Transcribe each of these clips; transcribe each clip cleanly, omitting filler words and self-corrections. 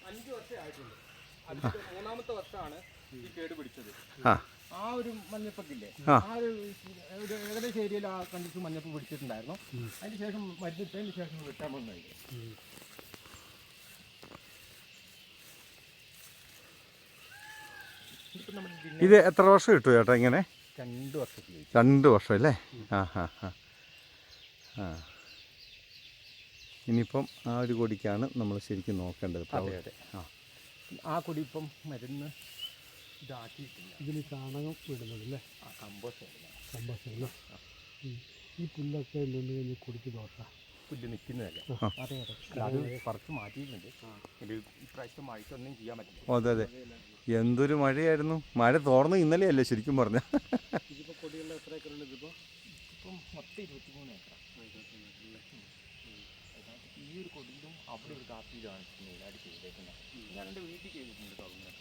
5 വർഷമേ ആയിട്ടുള്ളൂ. മൂന്നാമത്തെ വർഷമാണ് ഈ കേട് പിടിച്ചത്. ആ ഒരു മഞ്ഞപ്പൊക്കില്ലേ, ആ ഒരു ഏകദേശം ഏരിയയിൽ ആ കണ്ടിച്ച് മഞ്ഞപ്പ് പിടിച്ചിട്ടുണ്ടായിരുന്നു. അതിന് ശേഷം മരുന്നിട്ടതിന് ശേഷം വെട്ടാൻ വന്നായി. ഇത് എത്ര വർഷം കിട്ടും ചേട്ടാ ഇങ്ങനെ? 2 വർഷത്തിൽ. 2 വർഷം അല്ലേ? ഇനിയിപ്പം ആ ഒരു കൊടിക്കാണ് നമ്മൾ ശരിക്കും നോക്കേണ്ടത്. അതെ. ആ കൊടി ഇപ്പം മരുന്ന് ഇതാക്കിയിട്ടില്ല. ഇതിന് ചാണകം വിടുന്നത് അല്ലേ? കമ്പോസ്റ്റ്. ഈ പുല്ലൊക്കെ നിന്ന് കഴിഞ്ഞ് കുടിക്ക് ദോഷം. പുല്ല് നിൽക്കുന്നതല്ലേ? അതെ. അത് കുറച്ച് മാറ്റിയിട്ടുണ്ട്. ഇത് ഇപ്രാവശ്യം മഴയ്ക്കൊന്നും ചെയ്യാൻ പറ്റില്ല. അതെ. എന്തൊരു മഴയായിരുന്നു. മഴ തോർന്ന് ഇന്നലെയല്ലേ ശരിക്കും പറഞ്ഞ. ഇതിപ്പോൾ കൊടികളിൽ എത്ര ഏക്കറുണ്ട്? ഇപ്പം മൊത്തം 23 ഏക്കർ. ഈ ഒരു കൊടിയിലും അവിടെ ഒരു കാപ്പി മെയിനായിട്ട് ചെയ്തേക്കുന്നത്. ഞാൻ എൻ്റെ വീട്ടിൽ ചെയ്തിട്ടുണ്ട്.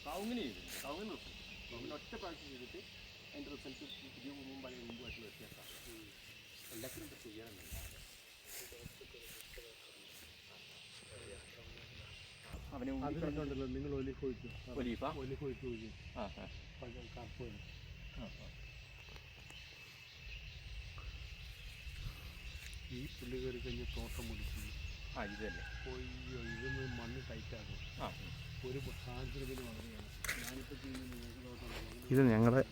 കവുങ്ങിന് ചെയ്തിട്ടുണ്ട്. കവുങ്ങിന് ഒറ്റ പ്രാവശ്യം ചെയ്തിട്ട് അതിൻ്റെ റിസൾട്ട് പുതിയ മുമ്പും പഴയ മുമ്പുമായിട്ട് വ്യത്യാസമാണ്. എല്ലാത്തിനും ഇപ്പോൾ ചെയ്യാറുണ്ട്. അതിനുണ്ടല്ലോ നിങ്ങൾ ഒലിഫ് ഒഴിച്ചു. ഒലിഫ് ഒഴിച്ചു. ഈ പുല്ല് കയറി കഴിഞ്ഞ് തോട്ടം മുടിച്ചു. ഇതല്ലേ ഇതൊന്ന് മണ്ണ് ടൈറ്റാകും. ഒരു സാഹചര്യത്തിന് വളരെയാണ്. ഞാനിപ്പോൾ ഇത് ഞങ്ങളുടെ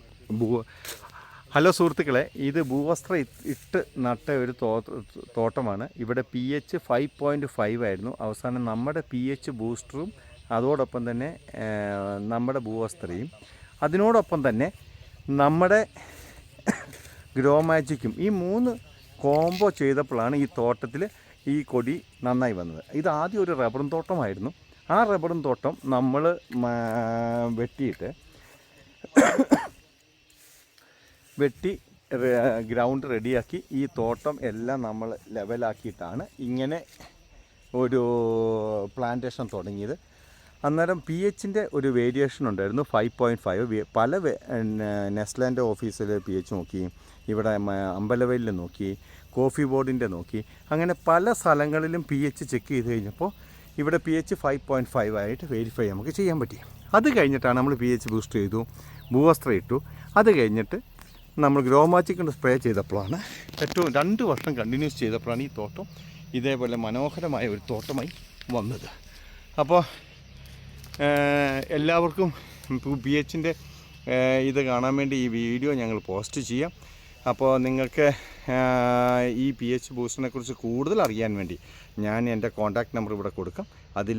ഹലോ സുഹൃത്തുക്കളെ, ഇത് ഭൂവസ്ത്രം ഇട്ട് നട്ട ഒരു തോട്ടമാണ്. ഇവിടെ pH 5.5 ആയിരുന്നു. അവസാനം നമ്മുടെ pH ബൂസ്റ്ററും അതോടൊപ്പം തന്നെ നമ്മുടെ ഭൂവസ്ത്രയും അതിനോടൊപ്പം തന്നെ നമ്മുടെ ഗ്രോ മാജിക്കും ഈ 3 കോംബോ ചെയ്തപ്പോഴാണ് ഈ തോട്ടത്തിൽ ഈ കൊടി നന്നായി വന്നത്. ഇത് ആദ്യം ഒരു റബ്ബറും തോട്ടമായിരുന്നു. ആ റബ്ബറും തോട്ടം നമ്മൾ വെട്ടി ഗ്രൗണ്ട് റെഡിയാക്കി ഈ തോട്ടം എല്ലാം നമ്മൾ ലെവലാക്കിയിട്ടാണ് ഇങ്ങനെ ഒരു പ്ലാന്റേഷൻ തുടങ്ങിയത്. അന്നേരം pHൻ്റെ ഒരു വേരിയേഷൻ ഉണ്ടായിരുന്നു 5.5. പല നെസ്ലാൻ്റെ ഓഫീസിൽ pH നോക്കി, ഇവിടെ അമ്പലവയലിൽ നോക്കി, കോഫി ബോർഡിൻ്റെ നോക്കി, അങ്ങനെ പല സ്ഥലങ്ങളിലും pH ചെക്ക് ചെയ്ത് കഴിഞ്ഞപ്പോൾ ഇവിടെ pH 5.5 ആയിട്ട് വെരിഫൈ നമുക്ക് ചെയ്യാൻ പറ്റി. അത് കഴിഞ്ഞിട്ടാണ് നമ്മൾ pH ബൂസ്റ്റ് ചെയ്തു, ഭൂവസ്ത്രം ഇട്ടു. അത് കഴിഞ്ഞിട്ട് നമ്മൾ ഗ്രോ മാജിക് കൊണ്ട് സ്പ്രേ ചെയ്തപ്പോഴാണ് ഏറ്റവും 2 വർഷം കണ്ടിന്യൂസ് ചെയ്തപ്പോഴാണ് ഈ തോട്ടം ഇതേപോലെ മനോഹരമായ ഒരു തോട്ടമായി വന്നത്. അപ്പോൾ എല്ലാവർക്കും pHൻ്റെ ഇത് കാണാൻ വേണ്ടി ഈ വീഡിയോ ഞങ്ങൾ പോസ്റ്റ് ചെയ്യാം. അപ്പോൾ നിങ്ങൾക്ക് ഈ pH ബൂസ്റ്ററിനെ കുറിച്ച് കൂടുതൽ അറിയാൻ വേണ്ടി ഞാൻ എൻ്റെ കോൺടാക്റ്റ് നമ്പർ ഇവിടെ കൊടുക്കാം. അതിൽ